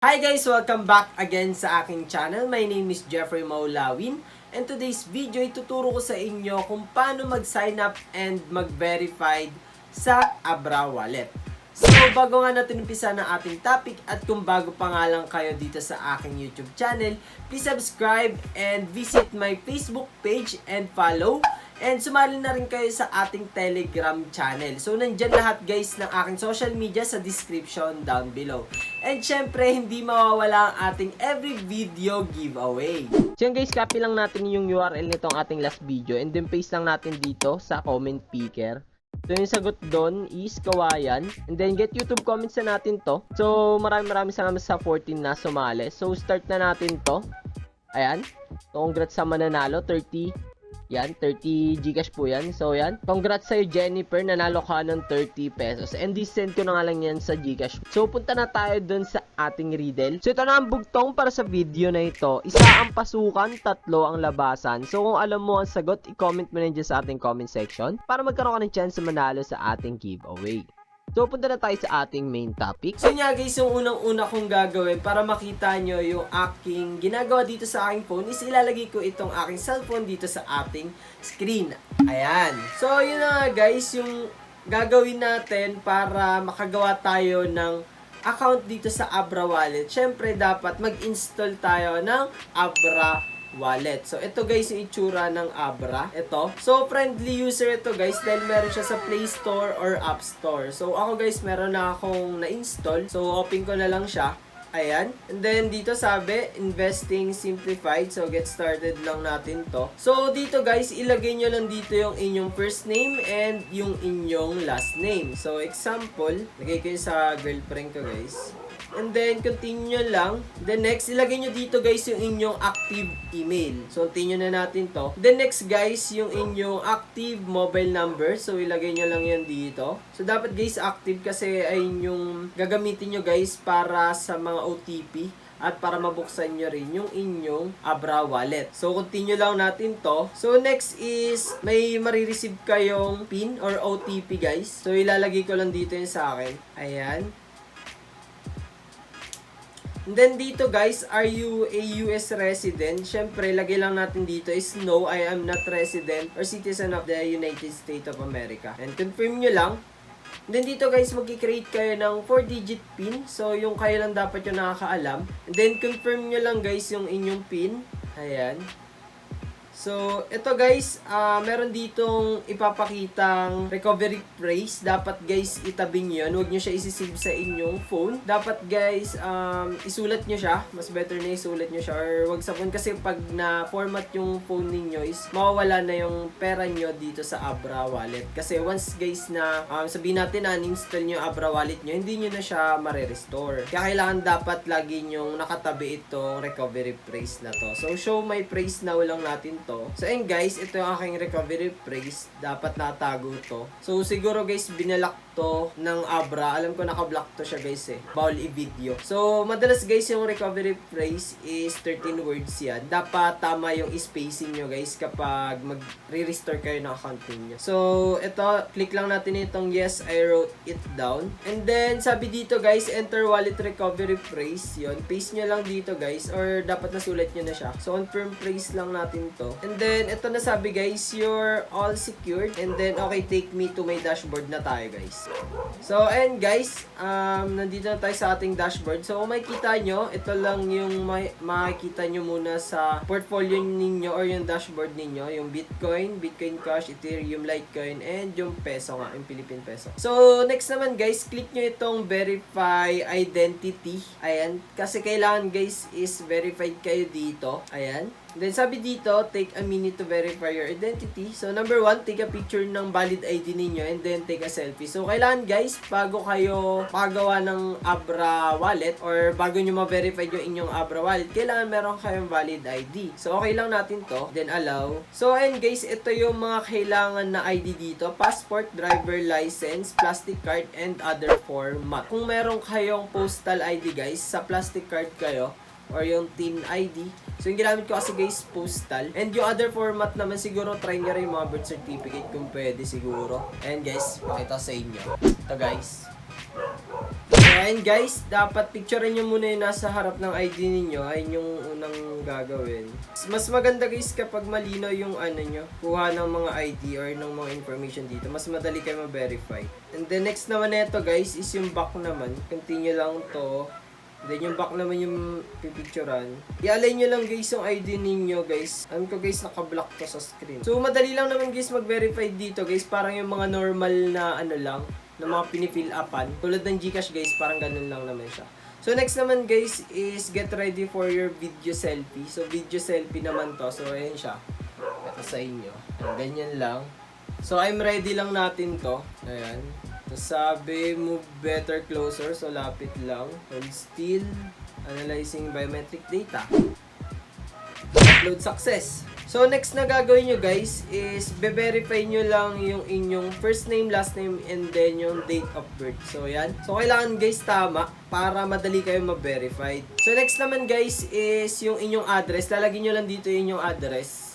Hi guys! Welcome back again sa aking channel. My name is Jeefrey Maulawin. And today's video, ituturo ko sa inyo kung paano mag-sign up and mag-verified sa ABRA wallet. So, bago nga natin umpisa ng ating topic at kung bago pa nga lang kayo dito sa aking YouTube channel, please subscribe and visit my Facebook page and follow. And sumali na rin kayo sa ating Telegram channel. So, nandyan lahat guys ng aking social media sa description down below. And syempre, hindi mawawala ang ating every video giveaway. So yun guys, copy lang natin yung URL nitong ating last video. And then paste lang natin dito sa comment picker. So yung sagot doon is kawayan. And then get YouTube comments na natin to. So maraming salamat sa 14 na sumali. So start na natin to. Ayan. So congrats sa mananalo. 30 Gcash po yan. So yan, congrats sa'yo Jennifer, nanalo ka ng 30 pesos. And send ko na nga lang yan sa Gcash. So punta na tayo dun sa ating riddle. So ito na ang bugtong para sa video na ito. Isa ang pasukan, 3 ang labasan. So kung alam mo ang sagot, i-comment mo na dyan sa ating comment section para magkaroon ka ng chance na manalo sa ating giveaway. So, punta na tayo sa ating main topic. So, nga guys, yung unang-una kong gagawin para makita nyo yung aking ginagawa dito sa aking phone is ilalagay ko itong aking cellphone dito sa ating screen. Ayan. So, yun na nga guys, yung gagawin natin para makagawa tayo ng account dito sa ABRA wallet. Syempre, dapat mag-install tayo ng ABRA wallet. So, ito guys yung itsura ng ABRA. Ito. So, friendly user ito guys dahil meron siya sa Play Store or App Store. So, ako guys, meron na akong na-install. So, open ko na lang siya. Ayan. And then, dito sabi, Investing Simplified. So, get started lang natin to. So, dito guys, ilagay nyo lang dito yung inyong first name and yung inyong last name. So, example, lagay ko sa girlfriend ko guys. And then, continue lang. Then, next, ilagay nyo dito, guys, yung inyong active email. So, continue na natin to. Then, next, guys, yung inyong active mobile number. So, ilagay nyo lang yan dito. So, dapat, guys, active kasi ay yung gagamitin nyo, guys, para sa mga OTP at para mabuksan nyo rin yung inyong ABRA wallet. So, continue lang natin to. So, next is, may marireceive kayong PIN or OTP, guys. So, ilalagay ko lang dito yun sa akin. Ayan. And then dito guys, are you a US resident? Syempre, lagay lang natin dito is no, I am not resident or citizen of the United States of America. And confirm nyo lang. And then dito guys, mag-create kayo ng 4-digit PIN. So, yung kayo lang dapat yung nakakaalam. And then confirm nyo lang guys yung inyong PIN. Ayan. So, ito guys, meron ditong ipapakitang recovery phrase. Dapat guys, itabing yun. Huwag nyo siya isisave sa inyong phone. Dapat guys, isulat nyo siya. Mas better na isulat nyo siya. Or wag sa phone kasi pag na-format yung phone ninyo is mawawala na yung pera nyo dito sa ABRA wallet. Kasi once guys na sabihin natin na uninstall nyo yung ABRA wallet nyo, hindi nyo na siya mare-restore. Kaya kailangan dapat lagi nyong nakatabi itong recovery phrase na to. So, show my phrase now lang natin to. So, ayun guys, ito yung aking recovery phrase. Dapat natago to. So, siguro guys, binalak to ng ABRA. Alam ko naka-block to siya guys eh. Bawal i-video. So, madalas guys, yung recovery phrase is 13 words yan. Dapat tama yung spacing nyo guys kapag mag-re-restore kayo ng account niyo. So, ito, click lang natin itong yes, I wrote it down. And then, sabi dito guys, enter wallet recovery phrase. Yun, paste nyo lang dito guys. Or dapat nasulat nyo na siya. So, confirm phrase lang natin to. And then, ito na sabi guys, you're all secured. And then, okay, take me to my dashboard na tayo guys. So, and guys, nandito na tayo sa ating dashboard. So, kung makikita nyo, ito lang yung makikita nyo muna sa portfolio ninyo or yung dashboard ninyo. Yung Bitcoin, Bitcoin Cash, Ethereum, Litecoin, and yung peso nga, yung Philippine peso. So, next naman guys, click nyo itong verify identity. Ayan, kasi kailangan guys is verified kayo dito. Ayan. Then, sabi dito, take a minute to verify your identity. So, number 1, take a picture ng valid ID ninyo and then take a selfie. So, kailangan guys, bago kayo makagawa ng ABRA wallet or bago nyo ma-verify yung inyong ABRA wallet, kailangan meron kayong valid ID. So, okay lang natin to. Then, allow. So, and guys, ito yung mga kailangan na ID dito. Passport, driver license, plastic card, and other format. Kung meron kayong postal ID guys, sa plastic card kayo, or yung TIN ID. So, yung ginamit ko kasi guys, postal. And yung other format naman siguro, try nyo rin yung mga birth certificate kung pwede siguro. And guys, pakita sa inyo. Ito guys. So, Ayan guys, dapat picturean nyo muna yung nasa harap ng ID ninyo. Ayun yung unang gagawin. Mas maganda guys kapag malino yung nyo, kuha ng mga ID or ng mga information dito. Mas madali kayo ma-verify. And then next naman nito guys is yung back naman. Continue lang to. Then yung back naman yung pipicturean. I-align nyo lang guys yung ID ninyo guys. Alam ko guys naka-block to sa screen. So madali lang naman guys mag-verify dito guys. Parang yung mga normal na lang, na mga pinifill upan. Tulad ng Gcash guys, parang ganun lang naman siya. So next naman guys is get ready for your video selfie. So video selfie naman to. So ayan siya. Ito sa inyo. Ganyan lang. So I'm ready lang natin to. Ayan. Tapos sabi, move better closer. So lapit lang. Hold still. Analyzing biometric data. Upload success. So next na gagawin nyo guys is be-verify nyo lang yung inyong first name, last name, and then yung date of birth. So yan. So kailangan guys tama para madali kayo ma-verified. So next naman guys is yung inyong address. Lalagyan nyo lang dito yung inyong address.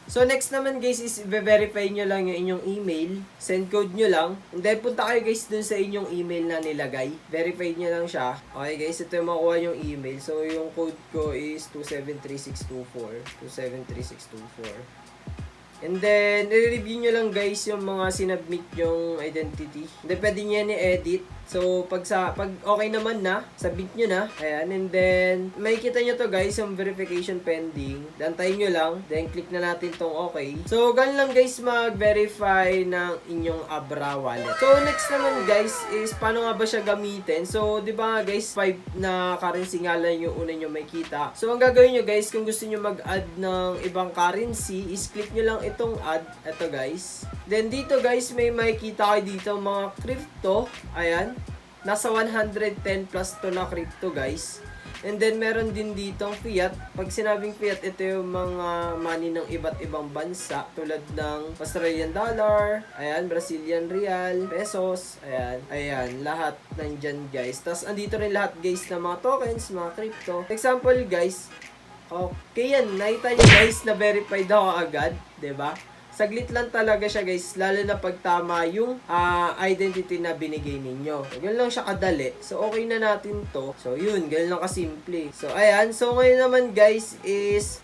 So next naman guys is i-verify nyo lang yung inyong email. Send code nyo lang. And then punta kayo guys dun sa inyong email na nilagay. Verify nyo lang siya. Okay guys, ito yung makuha yung email. So yung code ko is 273624. 273624. And then, i-review nyo lang guys yung mga sinubmit yung identity. And then, pwede nyo yan i-edit. So, pag okay naman na, submit nyo na. Ayan, and then, makikita nyo to guys, yung verification pending. Dantayin nyo lang. Then, click na natin tong okay. So, ganun lang guys mag-verify ng inyong ABRA wallet. So, next naman guys is, paano nga ba siya gamitin? So, di ba guys, 5 na currency nga lang yung una nyo makita. So, ang gagawin nyo guys, kung gusto nyo mag-add ng ibang currency, is click nyo lang itong add. Ito guys. Then, dito guys, may makikita kayo dito mga crypto. Ayan. Nasa 110 plus to na crypto guys. And then meron din ditong fiat. Pag sinabing fiat, ito yung mga money ng iba't ibang bansa. Tulad ng Australian dollar, ayan, Brazilian real, pesos, ayan. Ayan, lahat nandyan guys. Tapos andito rin lahat guys ng mga tokens, mga crypto. Example guys, okay yan, nakita nyo guys na verified ako agad, 'di ba? Saglit lang talaga siya guys, lalo na pag tama yung identity na binigay ninyo. So, yun lang siya kadali. So, okay na natin to. So, yun, ganun lang kasimple. So, ayan. So, ngayon naman guys is,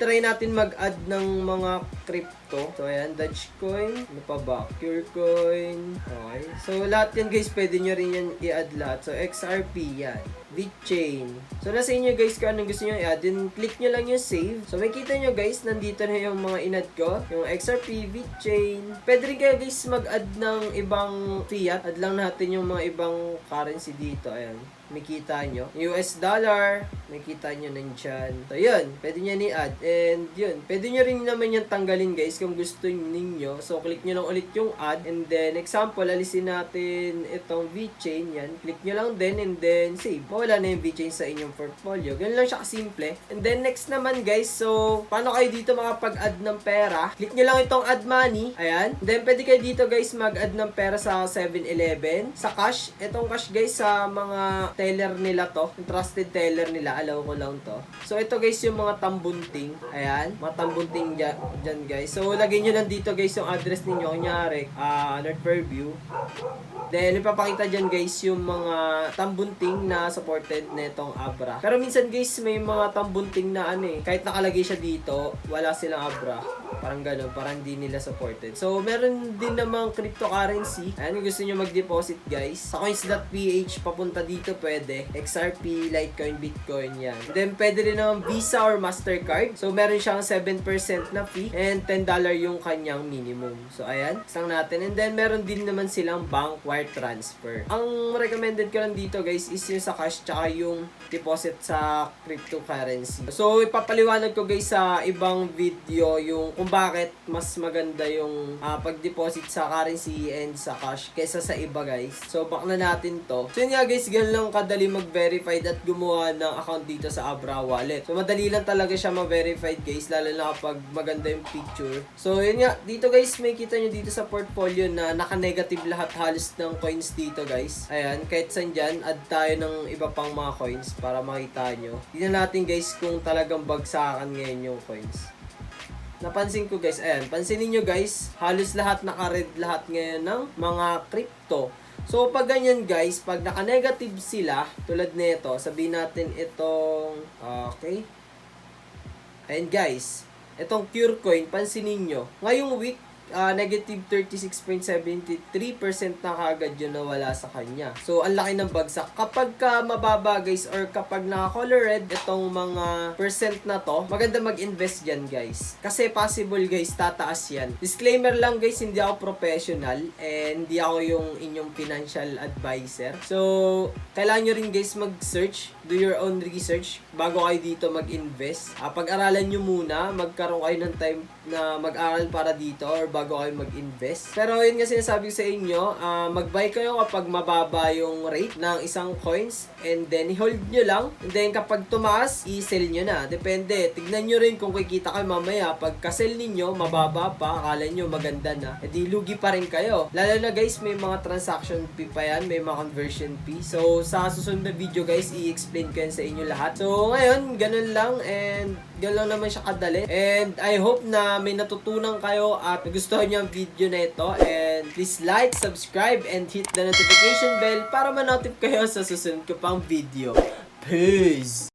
try natin mag-add ng mga crypto. So, ayan, Dogecoin. Ano pa ba? Purecoin. Okay. So, lahat yan guys, pwede nyo rin yan i-add lahat. So, XRP, yan. Bitchain. So, nasa inyo guys kung anong gusto nyo i-add. Then, click nyo lang yung save. So, makikita nyo guys, nandito na yung mga in-add ko. Yung XRP, Bitchain. Pwede rin kayo guys mag-add ng ibang fiat. Add lang natin yung mga ibang currency dito. Ayan. Makita nyo. US dollar. Makita nyo nandyan. So, yun. Pwede nyo ni-add. And, yun. Pwede nyo rin naman yung tanggalin guys kung gusto ninyo. So, click nyo lang ulit yung add. And then, example, alisin natin itong VChain. Yan. Click nyo lang din. And then, save. Wala na yung VChain sa inyong portfolio. Ganun lang siya kasimple. And then, next naman guys. So, paano kayo dito makapag-add ng pera? Click nyo lang itong add money. Ayan. And then, pwede kayo dito guys mag-add ng pera sa 7-Eleven. Sa cash. Itong cash guys sa mga teller nila to. Yung trusted teller nila. Allow ko lang to. So, ito guys yung mga tambunting. Ayan. Mga tambunting dyan guys. So, lagay nyo lang dito guys yung address ninyo. Kunyari, North Fairview. Then, ipapakita dyan guys yung mga tambunting na supported netong ABRA. Pero minsan guys, may mga tambunting na kahit nakalagay siya dito, wala silang ABRA. Parang gano'n, parang hindi nila supported. So, meron din namang cryptocurrency. Ayan, kung gusto nyo mag-deposit guys. Sa coins.ph, papunta dito pwede. XRP, Litecoin, Bitcoin, yan. Then, pwede rin naman Visa or Mastercard. So, meron siyang 7% na fee and $10 yung kanyang minimum. So, ayan, isang natin. And then, meron din naman silang bank wire transfer. Ang recommended ko lang dito guys is yung sa cash tsaka yung deposit sa cryptocurrency. So, ipapaliwanag ko guys sa ibang video yung kung bakit mas maganda yung pag-deposit sa currency and sa cash kaysa sa iba guys. So, back na natin to. So, yun nga guys, ganun lang kadali mag-verified at gumawa ng account dito sa ABRA wallet. So, madali lang talaga siya ma-verified guys, lalo na kapag maganda yung picture. So, yun nga, dito guys, may kita nyo dito sa portfolio na naka-negative lahat halos ng coins dito guys. Ayan, kahit saan dyan, add tayo ng iba pang mga coins para makita nyo. Tignan natin guys kung talagang bagsakan ngayon yung coins. napansin ko guys, ayan, pansinin nyo guys, halos lahat naka-red lahat ngayon ng mga crypto. So, pag ganyan guys, pag naka-negative sila, tulad nito, sabihin natin itong, okay. Ayan guys, itong Curecoin, pansinin nyo, ngayong week, negative 36.73% na kagad yun nawala sa kanya. So, ang laki ng bagsak. Kapag ka mababa guys, or kapag naka-color red, itong mga percent na to, maganda mag-invest dyan guys. Kasi possible guys, tataas yan. Disclaimer lang guys, hindi ako professional and hindi ako yung inyong financial advisor. So, kailangan nyo rin guys mag-search, do your own research bago kayo dito mag-invest. Pag-aralan nyo muna, magkaroon kayo ng time na mag-aral para dito or bago kayo mag-invest. Pero yun nga sinasabi sa inyo, mag-buy kayo kapag mababa yung rate ng isang coins and then i-hold nyo lang. And then kapag tumaas, i-sell nyo na. Depende. Tignan nyo rin kung kikita kayo mamaya. Pag ka-sell ninyo, mababa pa, akala nyo maganda na, edi lugi pa rin kayo. Lalo na guys, may mga transaction fee pa yan, may mga conversion fee. So sa susunod na video guys, i-explain ko yan sa inyo lahat. So ngayon, ganun lang and ganun lang naman siya kadali. And I hope na may natutunan kayo at gustuhan nyo ang video na ito. And please like, subscribe, and hit the notification bell para ma-notify kayo sa susunod ko pang video. Peace!